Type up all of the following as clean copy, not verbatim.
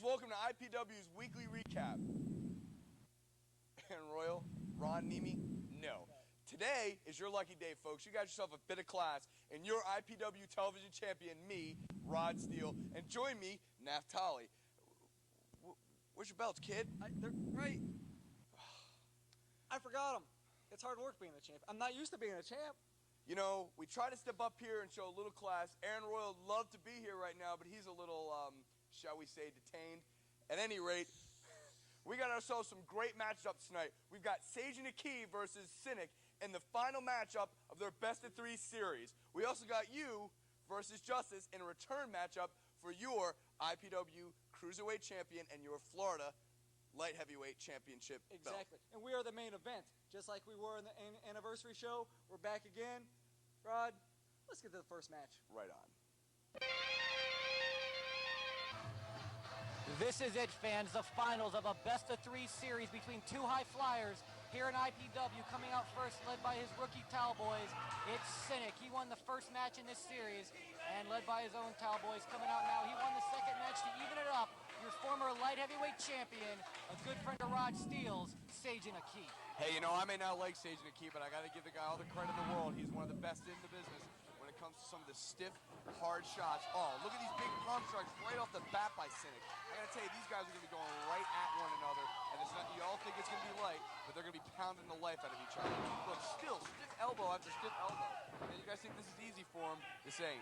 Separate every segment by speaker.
Speaker 1: fans, welcome to IPW's weekly recap. And Royal, Ron, Nemi, no. Today is your lucky day, folks. You got yourself a bit of class, and your IPW television champion, me, Rod Steele, and join me, Naphtali. Where's your belts, kid?
Speaker 2: They're right. I forgot them. It's hard work being a champ. I'm not used to being a champ.
Speaker 1: You know, we try to step up here and show a little class. Aaron Royal would love to be here right now, but he's a little, shall we say, detained. At any rate, we got ourselves some great matchups tonight. We've got Seijin Akki versus Cynic in the final matchup of their best-of-3 series. We also got you versus Justice in a return matchup for your IPW Cruiserweight champion and your Florida light heavyweight championship
Speaker 2: Exactly.
Speaker 1: belt.
Speaker 2: And we are the main event. Just like we were in the anniversary show, we're back again. Rod, let's get to the first match.
Speaker 1: Right on.
Speaker 3: This is it, fans, the finals of a best-of-3 series between two high flyers here in IPW. Coming out first, led by his rookie Talboys, it's Cynic. He won the first match in this series, and led by his own Talboys. Coming out now, he won the second match to even it up. Your former light heavyweight champion, a good friend of Rod Steele's, Seijin Akki.
Speaker 1: Hey, you know, I may not like Seijin Akki, but I got to give the guy all the credit in the world. He's one of the best in the business when it comes to some of the stiff, hard shots. Oh, look at these big palm strikes right off the bat by Cynic. I got to tell you, these guys are going to be going right at one another, and it's not, you all think it's going to be light, but they're going to be pounding the life out of each other. Look, still, stiff elbow after stiff elbow. And you guys think this is easy for them? This ain't.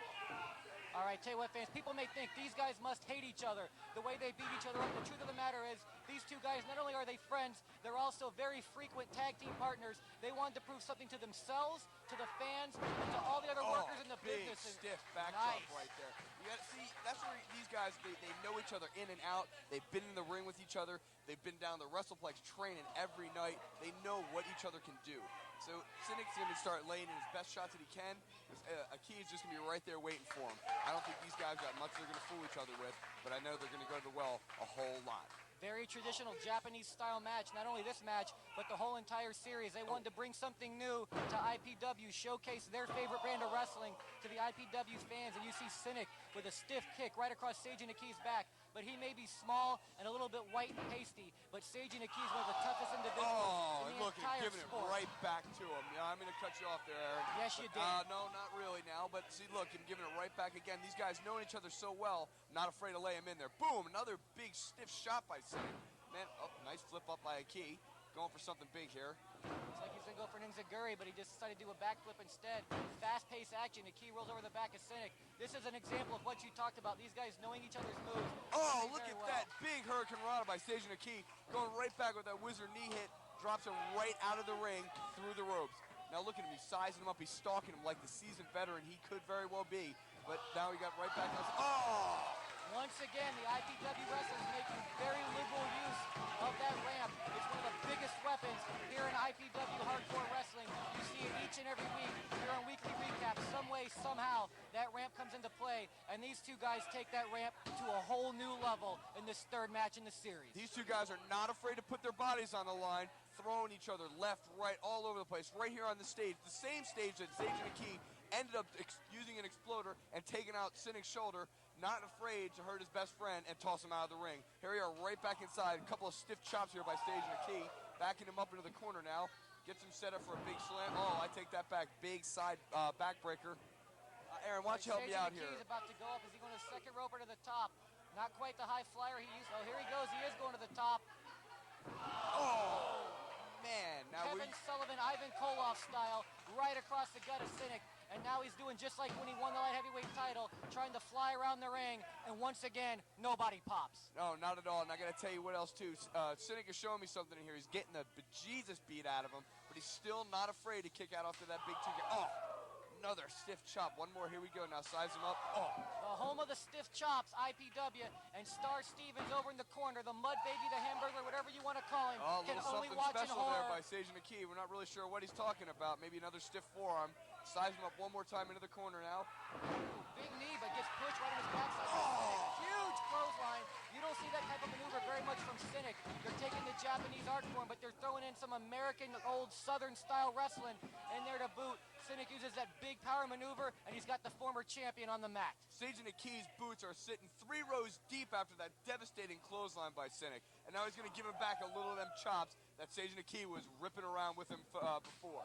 Speaker 3: All right, tell you what, fans, people may think these guys must hate each other, the way they beat each other up. The truth of the matter is, these two guys, not only are they friends, they're also very frequent tag team partners. They wanted to prove something to themselves, to the fans, and to all the other workers in the
Speaker 1: big,
Speaker 3: business.
Speaker 1: Stiff back
Speaker 3: Nice.
Speaker 1: jump right there. You got to see, that's where these guys, they know each other in and out. They've been in the ring with each other. They've been down the WrestlePlex training every night. They know what each other can do. So Cynic's going to start laying in his best shots that he can. Akki is just going to be right there waiting for him. I don't think these guys got much they're going to fool each other with, but I know they're going to go to the well a whole lot.
Speaker 3: Very traditional Japanese-style match. Not only this match, but the whole entire series. They wanted to bring something new to IPW, showcase their favorite brand of wrestling to the IPW fans. And you see Cynic with a stiff kick right across Seijin Akki's back. But he may be small and a little bit white and pasty, but Seijin Akki is one of the toughest individuals in the
Speaker 1: look,
Speaker 3: entire
Speaker 1: giving
Speaker 3: sport.
Speaker 1: it right back to him. Yeah, I'm going to cut you off there, Aaron.
Speaker 3: Yes, you did.
Speaker 1: No, not really now, but see, look, I'm giving it right back again. These guys know each other so well, not afraid to lay him in there. Boom, another big stiff shot by Cynic. Man, oh, nice flip up by Akki. Going for something big here.
Speaker 3: Looks like he's going to go for an enziguri, but he just decided to do a backflip instead. Fast-paced action. Akki rolls over the back of Cynic. This is an example of what you talked about, these guys knowing each other's moves.
Speaker 1: Oh, look at that big Hurricane Rana by Seijin Akki. Going right back with that wizard knee hit. Drops him right out of the ring through the ropes. Now look at him. He's sizing him up. He's stalking him like the seasoned veteran he could very well be. But now he got right back. Oh!
Speaker 3: Once again, the IPW wrestlers making very liberal use of that ramp. It's one of the biggest weapons here in IPW hardcore wrestling. You see it each and every week here on Weekly Recap. Some way, somehow, that ramp comes into play, and these two guys take that ramp to a whole new level in this third match in the series.
Speaker 1: These two guys are not afraid to put their bodies on the line, throwing each other left, right, all over the place, right here on the stage. The same stage that Seijin Akki ended up using an exploder and taking out Cynic's shoulder, not afraid to hurt his best friend and toss him out of the ring. Here we are right back inside. A couple of stiff chops here by Seijin Akki, backing him up into the corner now. Gets him set up for a big slam. Oh, I take that back. Big side backbreaker. Aaron, why don't you help me out here?
Speaker 3: Seijin Akki is about to go up. Is he going to second rope or to the top? Not quite the high flyer he used. Oh, here he goes. He is going to the top.
Speaker 1: Oh, man. Now
Speaker 3: Kevin Sullivan, Ivan Koloff style, right across the gut of Cynic. And now he's doing just like when he won the light heavyweight title, trying to fly around the ring, and once again, nobody pops.
Speaker 1: No, not at all. And I got to tell you what else, too. Cynic is showing me something in here. He's getting the bejesus beat out of him, but he's still not afraid to kick out after that big two. Oh, another stiff chop. One more. Here we go. Now size him up. Oh.
Speaker 3: The home of the stiff chops, IPW, and Star Stevens over in the corner, the mud baby, the hamburger, whatever you want to call him,
Speaker 1: Oh, a
Speaker 3: can
Speaker 1: little
Speaker 3: only
Speaker 1: something
Speaker 3: watch in
Speaker 1: special there
Speaker 3: horror.
Speaker 1: by Seijin Akki. We're not really sure what he's talking about. Maybe another stiff forearm. Size him up one more time into the corner now.
Speaker 3: Big knee, but gets pushed right on his backside.
Speaker 1: Oh.
Speaker 3: Huge huge clothesline. You don't see that type of maneuver very much from Cynic. They're taking the Japanese art form, but they're throwing in some American old Southern style wrestling in there to boot. Cynic uses that big power maneuver, and he's got the former champion on the mat.
Speaker 1: Seijin Akki's boots are sitting 3 rows deep after that devastating clothesline by Cynic. And now he's going to give him back a little of them chops that Seijin Akki was ripping around with him before.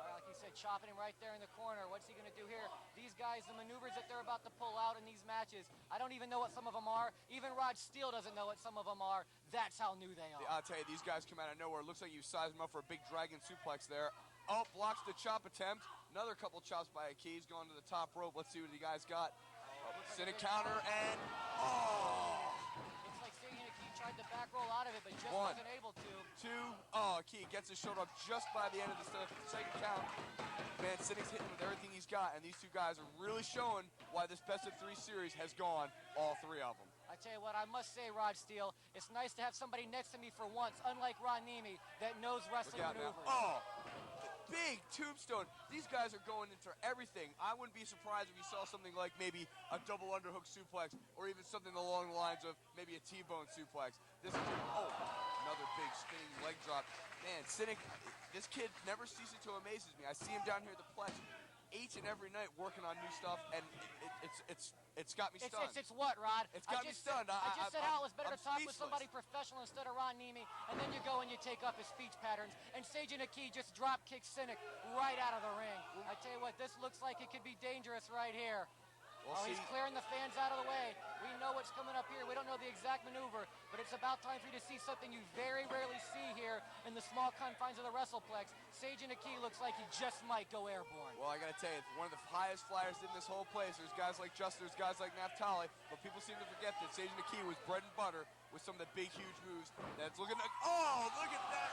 Speaker 3: Like he said, chopping him right there in the corner. What's he going to do here? These guys, the maneuvers that they're about to pull out in these matches, I don't even know what some of them are. Even Rod Steele doesn't know what some of them are. That's how new they are.
Speaker 1: I'll tell you, these guys come out of nowhere. It looks like you sized them up for a big dragon suplex there. Oh, blocks the chop attempt. Another couple chops by Akki. He's going to the top rope. Let's see what the guys got. Cynic counter and
Speaker 3: Looks like Seijin Akki tried to back roll out of it, but just
Speaker 1: 1,
Speaker 3: wasn't able to.
Speaker 1: 2. Akki gets his shoulder up just by the end of the second count. Man, Cynic's hitting with everything he's got, and these two guys are really showing why this best-of-3 series has gone, all 3 of them.
Speaker 3: I tell you what, I must say, Rod Steele, it's nice to have somebody next to me for once, unlike Ron Nemi, that knows wrestling maneuvers.
Speaker 1: Big tombstone. These guys are going into everything. I wouldn't be surprised if you saw something like maybe a double underhook suplex or even something along the lines of maybe a T-bone suplex. This is another big spinning leg drop. Man, Cynic, this kid never ceases to amaze me. I see him down here at the Plex each and every night working on new stuff, and it's got me stunned.
Speaker 3: It's what, Rod?
Speaker 1: It's got me stunned.
Speaker 3: I just said how it was better
Speaker 1: I'm
Speaker 3: to talk with
Speaker 1: speechless.
Speaker 3: somebody professional instead of Ron Nemi, and then you go and you take up his speech patterns, and Seijin Akki just drop kicks Cynic right out of the ring. I tell you what, this looks like it could be dangerous right here. He's clearing the fans out of the way. We know what's coming up here. We don't know the exact maneuver, but it's about time for you to see something you very rarely see here in the small confines of the WrestlePlex. Seijin Akki looks like he just might go airborne.
Speaker 1: Well, I got to tell you, it's one of the highest flyers in this whole place. There's guys like Justin, there's guys like Naphtali, but people seem to forget that Seijin Akki was bread and butter with some of the big, huge moves. That's looking like, look at that!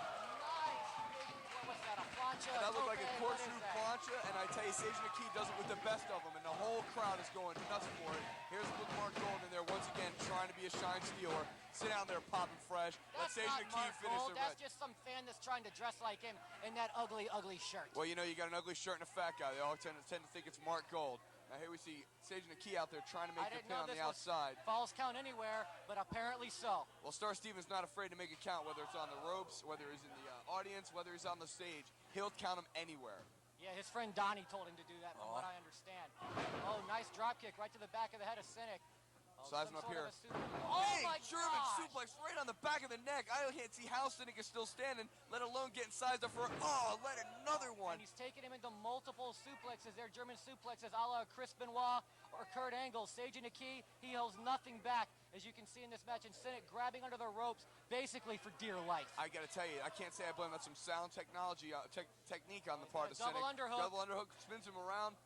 Speaker 3: What's that, a plancha?
Speaker 1: That looked like a corkscrew plancha, and I tell you, Seijin Akki does it with the best of them, and the whole crowd is going nuts for it. Here's Mark Golden there once again trying to be a shine stealer. Sit down there popping fresh.
Speaker 3: That's
Speaker 1: Let Seijin Akki finish the
Speaker 3: That's just some fan that's trying to dress like him in that ugly, ugly shirt.
Speaker 1: Well, you know, you got an ugly shirt and a fat guy. They all tend to think it's Mark Gold. Now here we see Seijin Akki out there trying to make the pin on the outside.
Speaker 3: Falls count anywhere, but apparently so.
Speaker 1: Well, Star Steven's not afraid to make a count, whether it's on the ropes, whether he's in the audience, whether he's on the stage. He'll count him anywhere.
Speaker 3: Yeah, his friend Donnie told him to do that, from what I understand. Oh, nice drop kick right to the back of the head of Cynic.
Speaker 1: Size him up here.
Speaker 3: Oh my
Speaker 1: German
Speaker 3: gosh!
Speaker 1: suplex right on the back of the neck. I can't see how Cynic is still standing, let alone getting sized up for let another one.
Speaker 3: And he's taking him into multiple suplexes. They're German suplexes a la Chris Benoit or Kurt Angle. Seijin Akki, he holds nothing back, as you can see in this match. And Cynic grabbing under the ropes, basically for dear life.
Speaker 1: I got to tell you, I can't say I blame that some sound technology, technique on the part of Cynic.
Speaker 3: Double underhook.
Speaker 1: Double underhook, spins him around.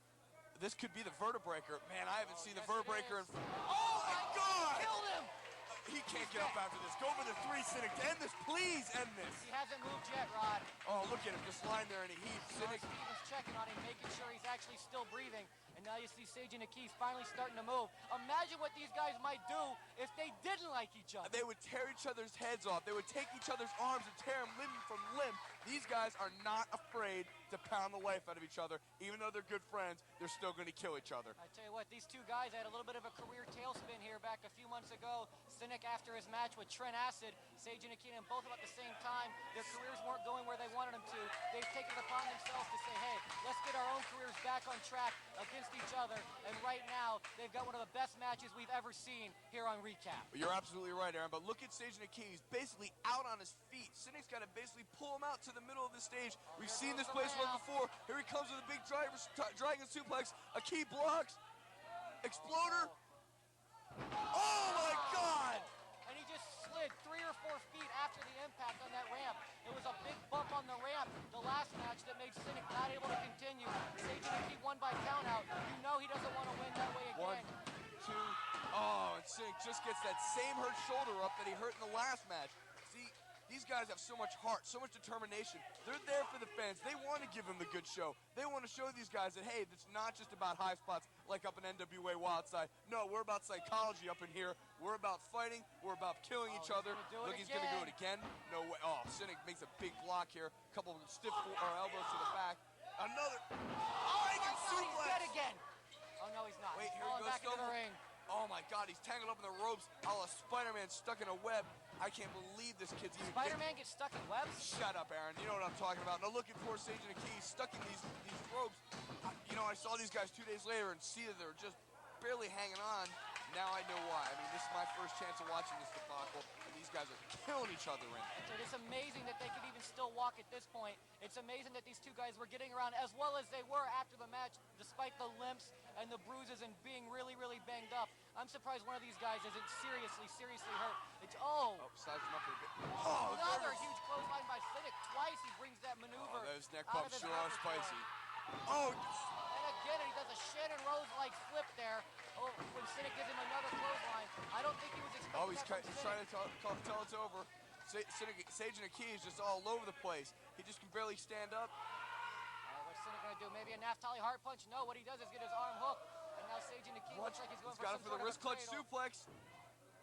Speaker 1: This could be the vertebreaker. Man, I haven't seen the vertebreaker in... Oh, my God!
Speaker 3: Killed him!
Speaker 1: He can't get up after this. Go for the 3, Cynic. To end this, please end this.
Speaker 3: He hasn't moved yet, Rod.
Speaker 1: Oh, look at him, just lying there in a heap. Cynic.
Speaker 3: Stevens checking on him, making sure he's actually still breathing. And now you see Seijin Akki finally starting to move. Imagine what these guys might do if they didn't like each other.
Speaker 1: They would tear each other's heads off. They would take each other's arms and tear them limb from limb. These guys are not afraid to pound the life out of each other. Even though they're good friends, they're still going to kill each other.
Speaker 3: I tell you what, these two guys had a little bit of a career tailspin here back a few months ago. Cynic after his match with Trent Acid, Seijin Akki, and both about the same time. Their careers weren't going where they wanted them to. They've taken it upon themselves to say, hey, let's get our own careers back on track against each other. And right now, they've got one of the best matches we've ever seen here on Recap.
Speaker 1: You're absolutely right, Aaron, but look at Seijin Akki. He's basically out on his feet. Cynic's got to basically pull him out to the middle of the stage. We've seen this place run before. Here he comes with a big dragon suplex. Akki blocks. Exploder. Oh, my God!
Speaker 3: And he just slid 3 or 4 feet after the impact on that ramp. It was a big bump on the ramp the last match that made Cynic not able to continue. Seijin Akki won by countout. You know he doesn't want to win that way again.
Speaker 1: 1, 2. Oh, and Cynic just gets that same hurt shoulder up that he hurt in the last match. See, these guys have so much heart, so much determination. They're there for the fans. They want to give them the good show. They want to show these guys that, hey, it's not just about high spots like up in NWA Wildside. No, we're about psychology up in here. We're about fighting. We're about killing each other. Look, he's going to do it again. No way. Oh, Cynic makes a big block here. A couple of stiff elbows to the back. Another.
Speaker 3: Oh, he's dead again. Oh, no, he's not.
Speaker 1: Wait,
Speaker 3: He's
Speaker 1: here he
Speaker 3: falling
Speaker 1: goes,
Speaker 3: back into the
Speaker 1: Stumble.
Speaker 3: ring.
Speaker 1: Oh my God, he's tangled up in the ropes. A Spider-Man stuck in a web. I can't believe this kid's even.
Speaker 3: Spider-Man gets stuck in webs?
Speaker 1: Shut up, Aaron. You know what I'm talking about. Now looking for Seijin Akki. He's stuck in these ropes. I saw these guys 2 days later and see that they're just barely hanging on. Now I know why. I mean, this is my first chance of watching this debacle, and these guys are killing each other in it.
Speaker 3: Dude, it's amazing that they could even still walk at this point. It's amazing that these two guys were getting around as well as they were after the match, despite the limps and the bruises and being really, really banged up. I'm surprised one of these guys isn't seriously hurt.
Speaker 1: Sized him up a bit.
Speaker 3: Another huge clothesline by Cynic. Twice he brings that maneuver.
Speaker 1: Those neck
Speaker 3: out of
Speaker 1: bumps
Speaker 3: his
Speaker 1: sure are
Speaker 3: repertoire.
Speaker 1: spicy. Oh,
Speaker 3: And again, he does a Shannon Rose-like flip there. Oh, when Cynic gives him another clothesline. I don't think he was expecting
Speaker 1: he's
Speaker 3: that from
Speaker 1: trying
Speaker 3: Cynic.
Speaker 1: to tell it's over. Seijin Akki is just all over the place. He just can barely stand up.
Speaker 3: What's Cynic going to do? Maybe a Naphtali heart punch? No, what he does is get his arm hooked. And now Seijin Akki looks like he's going
Speaker 1: got him for the wrist clutch suplex.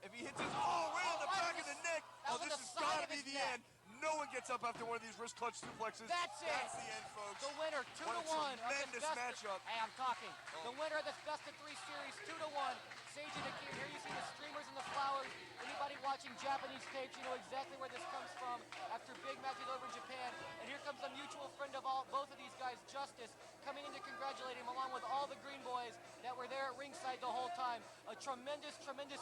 Speaker 1: If he hits his, right in the back of the neck. This has got to be the end. No one gets up after one of these wrist clutch suplexes.
Speaker 3: That's it.
Speaker 1: That's the end, folks.
Speaker 3: The winner, 2-1.
Speaker 1: Tremendous matchup.
Speaker 3: Hey, I'm talking. The winner of this best-of-3 series, 2-1. Seijin Akki. Here you see the streamers and the flowers. Anybody watching Japanese tapes, you know exactly where this comes from after big matches over in Japan. And here comes a mutual friend of both of these guys, Justice, coming in to congratulate him along with all the Green Boys that were there at ringside the whole time. A tremendous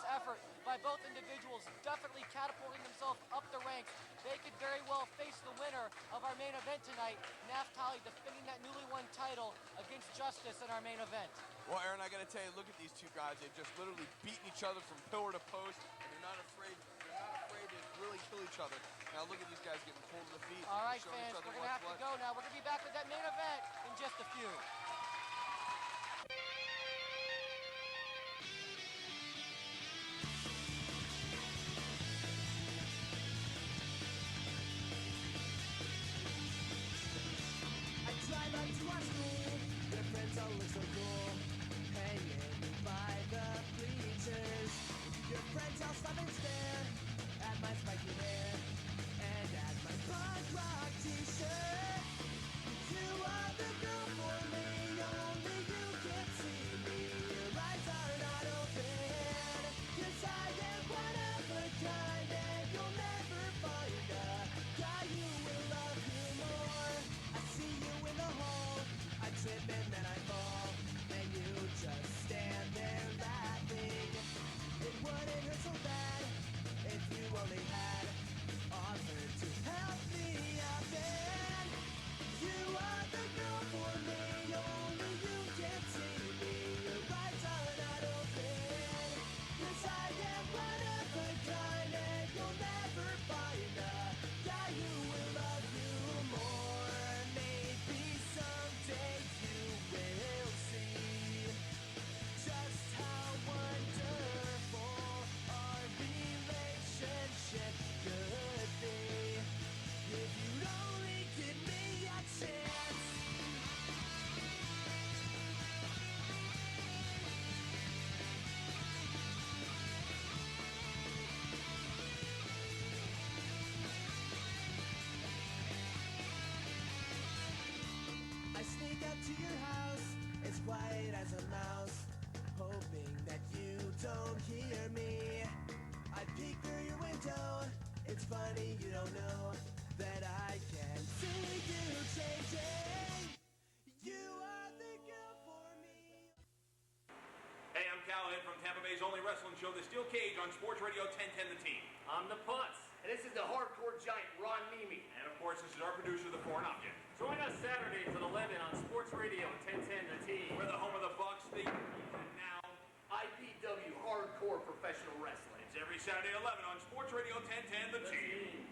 Speaker 3: effort by both individuals, definitely catapulting themselves up the ranks. They could very well face the winner of our main event tonight, Naphtali, defending that newly won title against Justice in our main event.
Speaker 1: Well, Aaron, I got to tell you, look at these two guys. They've just literally beaten each other from pillar to post, and they're not afraid to really kill each other. Now look at these guys getting pulled to the feet.
Speaker 3: All right,
Speaker 1: showing
Speaker 3: fans,
Speaker 1: each other
Speaker 3: we're going to have to go now. We're going to be back with that main event in just a few.
Speaker 4: I drive up to our school, your friends all look so cool, hanging by the bleachers. Your friends all stop and stare at my spiky hair and at my punk rock t-shirt. You are the girl for me, only you can see me. Your eyes are not open, 'cause I am one of a kind, and you'll never find a guy who will love you more. I see you in the hall, I trip and then I fall, and you just stand there laughing. It wouldn't hurt so bad if you only had offered to help me out then. You are the girl for me, only you can see me. Your eyes are not open, 'cause I am one of a kind, and you'll never find a guy who will love you more. Maybe someday you will see just how wonderful our relationship could be, if you'd only give me a chance. I sneak up to your house, as quiet as a mouse, hoping that you don't hear me. I peek through your window, it's funny you don't know that I can see you changing. You are the girl for me.
Speaker 5: Hey, I'm Callahan from Tampa Bay's only wrestling show, The Steel Cage, on Sports Radio 1010 The Team.
Speaker 6: I'm the Putz, and this is the hardcore giant Ron Mimi.
Speaker 5: And of course, this is our producer, The Foreign Object.
Speaker 6: Join us Saturdays at 11 on Sports Radio 1010 The Team.
Speaker 5: We're the home of the Bucks, the and now
Speaker 6: IPW Hardcore Professional Wrestling.
Speaker 5: it's every Saturday at 11 on Sports Radio 1010 The Team.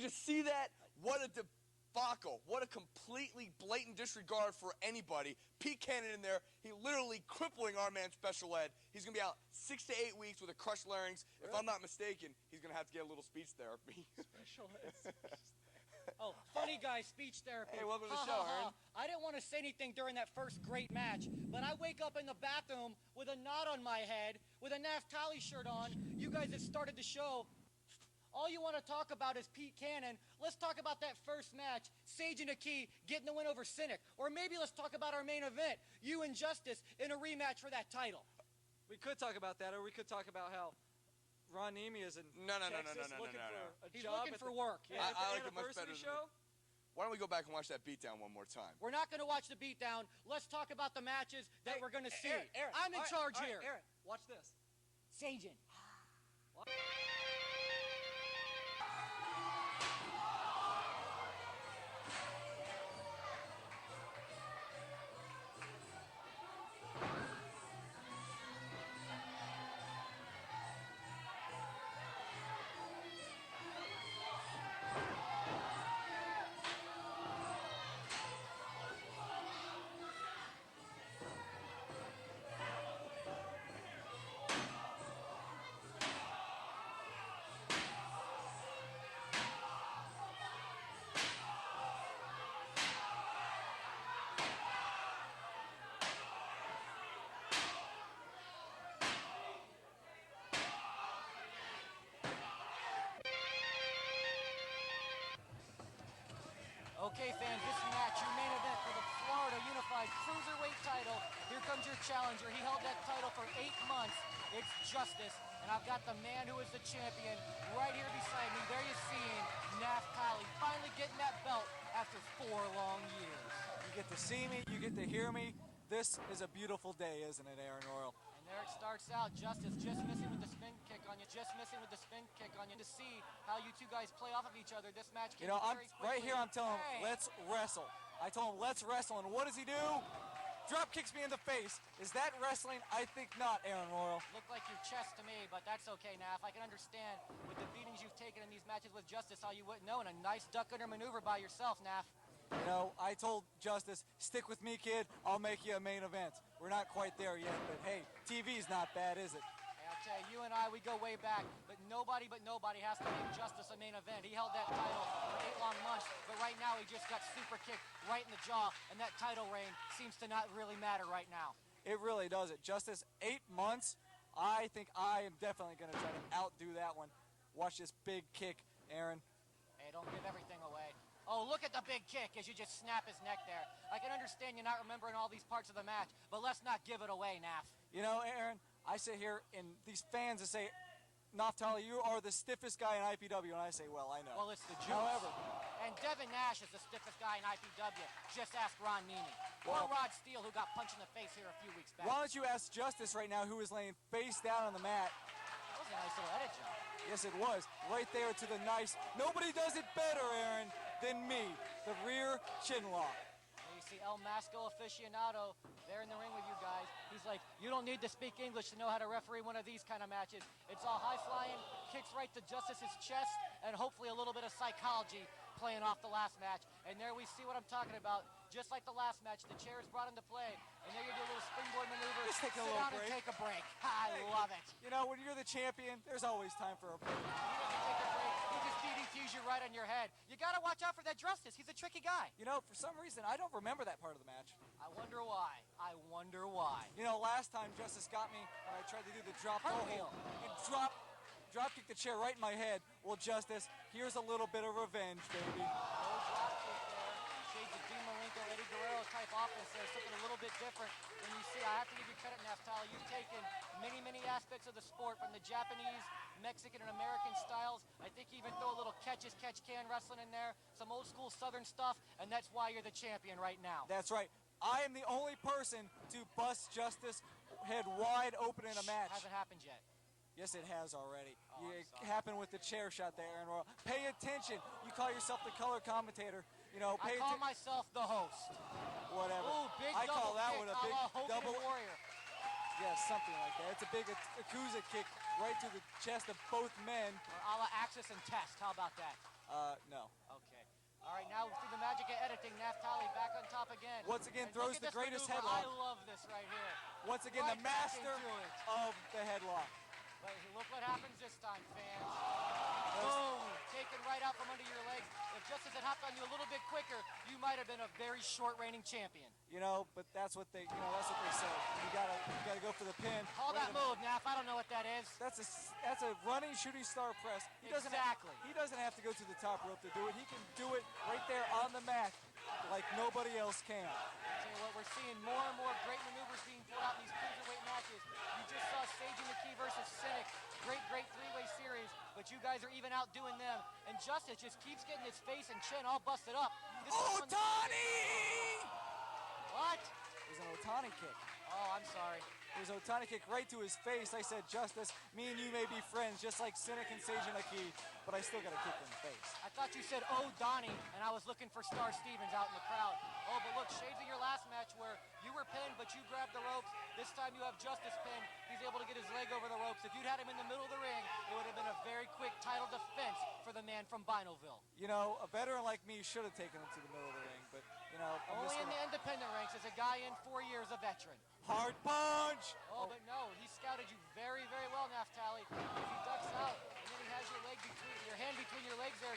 Speaker 1: just see that? What a debacle. What a completely blatant disregard for anybody. Pete Cannon in there, he literally crippling our man Special Ed. He's going to be out 6 to 8 weeks with a crushed larynx. If I'm not mistaken, he's going to have to get a little speech therapy.
Speaker 2: Special
Speaker 3: Oh, funny guy, speech therapy.
Speaker 1: Hey, welcome to the show, Aaron.
Speaker 3: I didn't want to say anything during that first great match, but I wake up in the bathroom with a knot on my head, with a Naphtali shirt on. You guys have started the show. All you want to talk about is Pete Cannon. Let's talk about that first match, Seijin Akki getting the win over Cynic. Or maybe let's talk about our main event, you and Justice in a rematch for that title.
Speaker 2: We could talk about that, or we could talk about how Ron Nemi is in Texas looking for a
Speaker 3: He's
Speaker 2: job
Speaker 3: looking
Speaker 2: at
Speaker 3: for
Speaker 2: the,
Speaker 3: work.
Speaker 2: Yeah,
Speaker 3: Yeah.
Speaker 2: at the
Speaker 1: I like it much better
Speaker 2: anniversary
Speaker 1: than
Speaker 2: show.
Speaker 1: Why don't we go back and watch that beatdown one more time?
Speaker 3: We're not going to watch the beatdown. Let's talk about the matches that we're going to see.
Speaker 2: Aaron,
Speaker 3: I'm in charge here.
Speaker 2: Aaron, watch this.
Speaker 3: Seijin. Okay, fans, this match, your main event for the Florida Unified Cruiserweight title. Here comes your challenger. He held that title for 8 months. It's Justice, and I've got the man who is the champion right here beside me. There you see him, Naphtali, finally getting that belt after 4 long years.
Speaker 2: You get to see me, you get to hear me. This is a beautiful day, isn't it, Aaron Royal?
Speaker 3: And there it starts out. Justice just missing with the spin kick on you. Just missing with the spin kick on you. To see how you two guys play off of each other, this match can
Speaker 2: You know,
Speaker 3: be
Speaker 2: I'm
Speaker 3: very quickly.
Speaker 2: right here. I'm telling him,
Speaker 3: Hey.
Speaker 2: let's wrestle. I told him, let's wrestle, and what does he do? Drop kicks me in the face. Is that wrestling? I think not, Aaron Royal.
Speaker 3: Looked like your chest to me, but that's okay, Naf. I can understand with the beatings you've taken in these matches with Justice how you wouldn't know, and a nice duck under maneuver by yourself, Naf.
Speaker 2: You know, I told Justice, stick with me, kid. I'll make you a main event. We're not quite there yet, but hey, TV's not bad, is it?
Speaker 3: Hey, I'll tell you, you and I, we go way back, but nobody has to make Justice a main event. He held that title for 8 long months, but right now he just got super kicked right in the jaw, and that title reign seems to not really matter right now.
Speaker 2: It really doesn't. Justice, 8 months. I think I am definitely going to try to outdo that one. Watch this big kick, Aaron.
Speaker 3: Hey, don't give everything away. Oh, look at the big kick as you just snap his neck there. I can understand you not remembering all these parts of the match, but let's not give it away, Naf.
Speaker 2: You know, Aaron, I sit here and these fans that say, Naphtali, you are the stiffest guy in IPW, and I say, well, I know.
Speaker 3: Well, it's the juice.
Speaker 2: However,
Speaker 3: and Devin Nash is the stiffest guy in IPW. Just ask Ron Nemi.
Speaker 2: Well-
Speaker 3: or Rod Steele, who got punched in the face here a few weeks back.
Speaker 2: why don't you ask Justice right now, who is laying face down on the mat?
Speaker 3: That was a nice little edit job.
Speaker 2: Yes, it was. Right there to the nice. Nobody does it better, Aaron, than me. The rear chin lock.
Speaker 3: You see El Masco aficionado there in the ring with you guys. He's like, you don't need to speak English to know how to referee one of these kind of matches. It's all high-flying, kicks right to Justice's chest, and hopefully a little bit of psychology playing off the last match. And there we see what I'm talking about. Just like the last match, the chair is brought into play, and there you do a little springboard maneuver.
Speaker 2: Just take a
Speaker 3: sit
Speaker 2: little
Speaker 3: down
Speaker 2: break.
Speaker 3: and take a break. I love it.
Speaker 2: You know, when you're the champion, there's always time for a break.
Speaker 3: He doesn't take a break. He just DDTs you right on your head. You got to watch out for that Justice. He's a tricky guy.
Speaker 2: You know, for some reason, I don't remember that part of the match.
Speaker 3: I wonder why. I wonder why.
Speaker 2: You know, last time Justice got me when I tried to do the drop
Speaker 3: Cartwheel.
Speaker 2: toe hold. Drop kick the chair right in my head. Well, Justice, here's a little bit of revenge, baby.
Speaker 3: No drop kick there. Shades of Dean Malenko, Eddie Guerrero type offense there. Something a little bit different than you see. I have to give you credit, Naphtali. You've taken many, many aspects of the sport from the Japanese, Mexican, and American styles. I think you even throw a little catch-as-catch-can wrestling in there, some old school Southern stuff, and that's why you're the champion right now.
Speaker 2: That's right. I am the only person to bust Justice head wide open in a match.
Speaker 3: Hasn't happened yet.
Speaker 2: Yes, it has already.
Speaker 3: Oh, I'm
Speaker 2: It
Speaker 3: sorry.
Speaker 2: happened with the chair shot there, Aaron Royal. Pay attention. You call yourself the color commentator. You know,
Speaker 3: I
Speaker 2: pay
Speaker 3: call
Speaker 2: attention.
Speaker 3: myself the host.
Speaker 2: Whatever.
Speaker 3: Ooh, big
Speaker 2: I
Speaker 3: double
Speaker 2: call that
Speaker 3: kick
Speaker 2: one a
Speaker 3: a
Speaker 2: big
Speaker 3: la Hogan
Speaker 2: double.
Speaker 3: Warrior.
Speaker 2: Yeah, something like that. It's a big Akuza kick right to the chest of both men.
Speaker 3: Or a la Axis and Test. How about that?
Speaker 2: No.
Speaker 3: Okay. All right, now through the magic of editing, Naphtali back on top again.
Speaker 2: Once again,
Speaker 3: And
Speaker 2: throws
Speaker 3: look at
Speaker 2: the
Speaker 3: this
Speaker 2: greatest
Speaker 3: maneuver.
Speaker 2: headlock.
Speaker 3: I love this right here.
Speaker 2: Once again,
Speaker 3: Right
Speaker 2: the
Speaker 3: back
Speaker 2: master
Speaker 3: into it.
Speaker 2: of the headlock.
Speaker 3: But look what happens this time, fans. Boom! Taken right out from under your legs. If Justice had hopped on you a little bit quicker, you might have been a very short reigning champion.
Speaker 2: You know, but that's what they say. You gotta go for the pin.
Speaker 3: Call that move, Nap. I don't know what that is.
Speaker 2: That's a running shooting star press. He doesn't have to go to the top rope to do it. He can do it right there on the mat like nobody else can.
Speaker 3: Tell you what, we're seeing more and more great maneuvers being pulled out in these cruiserweight matches. You just saw Seijin Akki versus Cynic. Great three-way series, but you guys are even outdoing them. And Justice just keeps getting his face and chin all busted up.
Speaker 2: Otani!
Speaker 3: What?
Speaker 2: It was an Otani kick.
Speaker 3: Oh, I'm sorry.
Speaker 2: It was an Otani kick right to his face. I said, Justice, me and you may be friends, just like Cynic and Seijin Akki, but I still got to kick in the face.
Speaker 3: I thought you said, oh, Donnie, and I was looking for Star Stevens out in the crowd. Oh, but look, shades of your last match where you were pinned, but you grabbed the ropes. This time you have Justice pinned. He's able to get his leg over the ropes. If you'd had him in the middle of the ring, it would have been a very quick title defense for the man from Binoville.
Speaker 2: You know, a veteran like me should have taken him to the middle of the ring, but, you know,
Speaker 3: Only in the independent ranks is a guy in 4 years, a veteran.
Speaker 2: Hard punch!
Speaker 3: Oh, but no, he scouted you very, very well, Naphtali. If he ducks out, and then he has your hand between your legs there,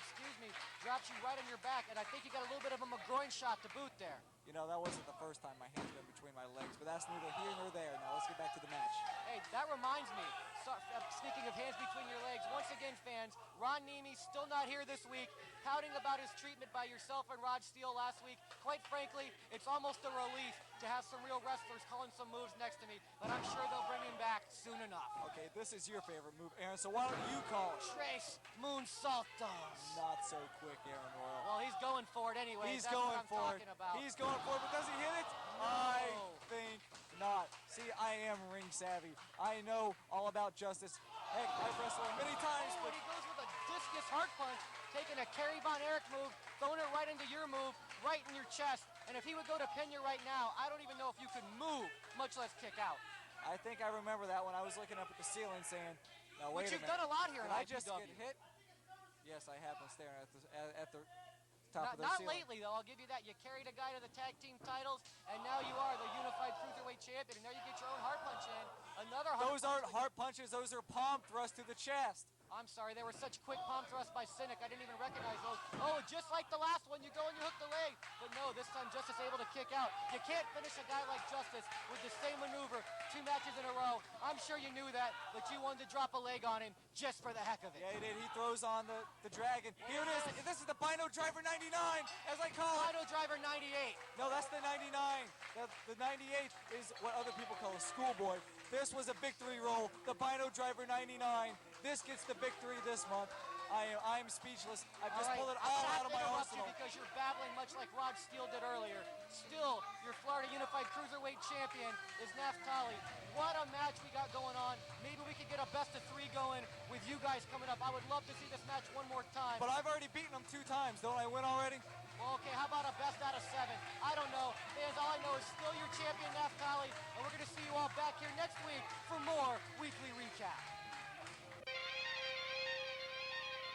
Speaker 3: drops you right on your back, and I think you got a little bit of a groin shot to boot there.
Speaker 2: You know, that wasn't the first time my hand's been between my legs, but that's neither here nor there. Now let's get back to the match.
Speaker 3: Hey, that reminds me, speaking of hands between your legs, once again, fans, Ron Nemi still not here this week, pouting about his treatment by yourself and Rod Steele last week. Quite frankly, it's almost a relief to have some real wrestlers calling some moves next to me, but I'm sure they'll bring him back soon enough.
Speaker 2: Okay, this is your favorite move, Aaron, so why don't you call it?
Speaker 3: Trace Moonsaultos.
Speaker 2: Not so quick, Aaron Royal.
Speaker 3: Well, he's going for it anyway.
Speaker 2: He's
Speaker 3: That's
Speaker 2: going
Speaker 3: what I'm
Speaker 2: for it.
Speaker 3: talking about.
Speaker 2: He's going for it, but does he hit it?
Speaker 3: No.
Speaker 2: I think not. See, I am ring savvy. I know all about Justice. Heck, I've wrestled him many times,
Speaker 3: But
Speaker 2: but
Speaker 3: he goes with a discus heart punch, taking a Kerry Von Erich move, throwing it right into your move, right in your chest. And if he would go to pin you right now, I don't even know if you could move, much less kick out.
Speaker 2: I think I remember that when I was looking up at the ceiling saying, now wait
Speaker 3: But
Speaker 2: a
Speaker 3: you've
Speaker 2: minute.
Speaker 3: done a lot here in
Speaker 2: Did I
Speaker 3: IPW.
Speaker 2: just get hit? Yes, I have been staring at the top of the
Speaker 3: Not
Speaker 2: ceiling.
Speaker 3: lately, though. I'll give you that. You carried a guy to the tag team titles, and now you are the unified cruiserweight champion. And now you get your own heart punch in. Another heart
Speaker 2: Those aren't heart punches. Those are palm thrusts to the chest.
Speaker 3: I'm sorry, they were such quick palm thrusts by Cynic, I didn't even recognize those. Oh, just like the last one, you go and you hook the leg. But no, this time Justice able to kick out. You can't finish a guy like Justice with the same maneuver 2 matches in a row. I'm sure you knew that, but you wanted to drop a leg on him just for the heck of it.
Speaker 2: Yeah, he did. He throws on the dragon. Here it is. This is the Bino Driver 99, as I call it.
Speaker 3: Bino Driver 98.
Speaker 2: No, that's the 99. The 98 is what other people call a schoolboy. This was a victory roll. The Bino Driver 99. This gets the victory this month. I am speechless. I've just pulled it all out of my arsenal.
Speaker 3: Because you're babbling much like Rod Steele did earlier. Still, your Florida Unified Cruiserweight champion is Naphtali. What a match we got going on. Maybe we could get a best of 3 going with you guys coming up. I would love to see this match one more time.
Speaker 2: But I've already beaten him 2 times. Don't I win already?
Speaker 3: Well, okay, how about a best out of 7? I don't know. Fans, all I know is still your champion, Naphtali, and we're going to see you all back here next week for more Weekly Recap.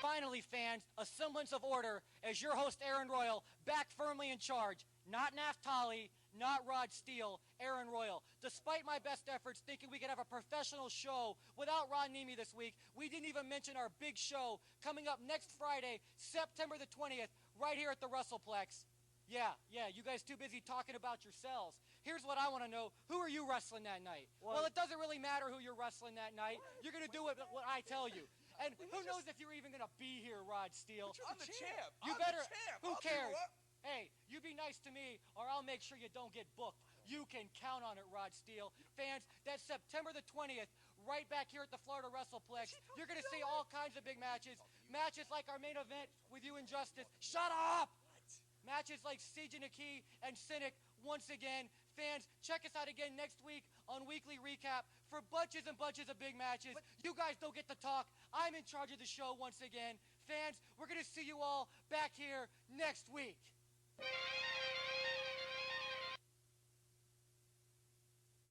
Speaker 3: Finally, fans, a semblance of order as your host, Aaron Royal, back firmly in charge. Not Naphtali, not Rod Steele, Aaron Royal. Despite my best efforts thinking we could have a professional show without Ron Nemi this week, we didn't even mention our big show coming up next Friday, September the 20th, right here at the WrestlePlex. Yeah, you guys too busy talking about yourselves. Here's what I want to know. Who are you wrestling that night? Well, it doesn't really matter who you're wrestling that night. You're going to do what I tell you. And who knows if you're even going to be here, Rod Steele.
Speaker 1: I'm the champ.
Speaker 3: You
Speaker 1: I'm
Speaker 3: better.
Speaker 1: the champ.
Speaker 3: Who
Speaker 1: I'll tell you
Speaker 3: cares?
Speaker 1: what.
Speaker 3: Hey, you be nice to me, or I'll make sure you don't get booked. You can count on it, Rod Steele. Fans, that's September the 20th, right back here at the Florida WrestlePlex. You're going to see all kinds of big matches. Matches like our main event with you and Justice. Shut up! Matches like Seijin Akki and Cynic once again. Fans, check us out again next week on Weekly Recap for bunches and bunches of big matches. You guys don't get to talk. I'm in charge of the show once again. Fans, we're going to see you all back here next week.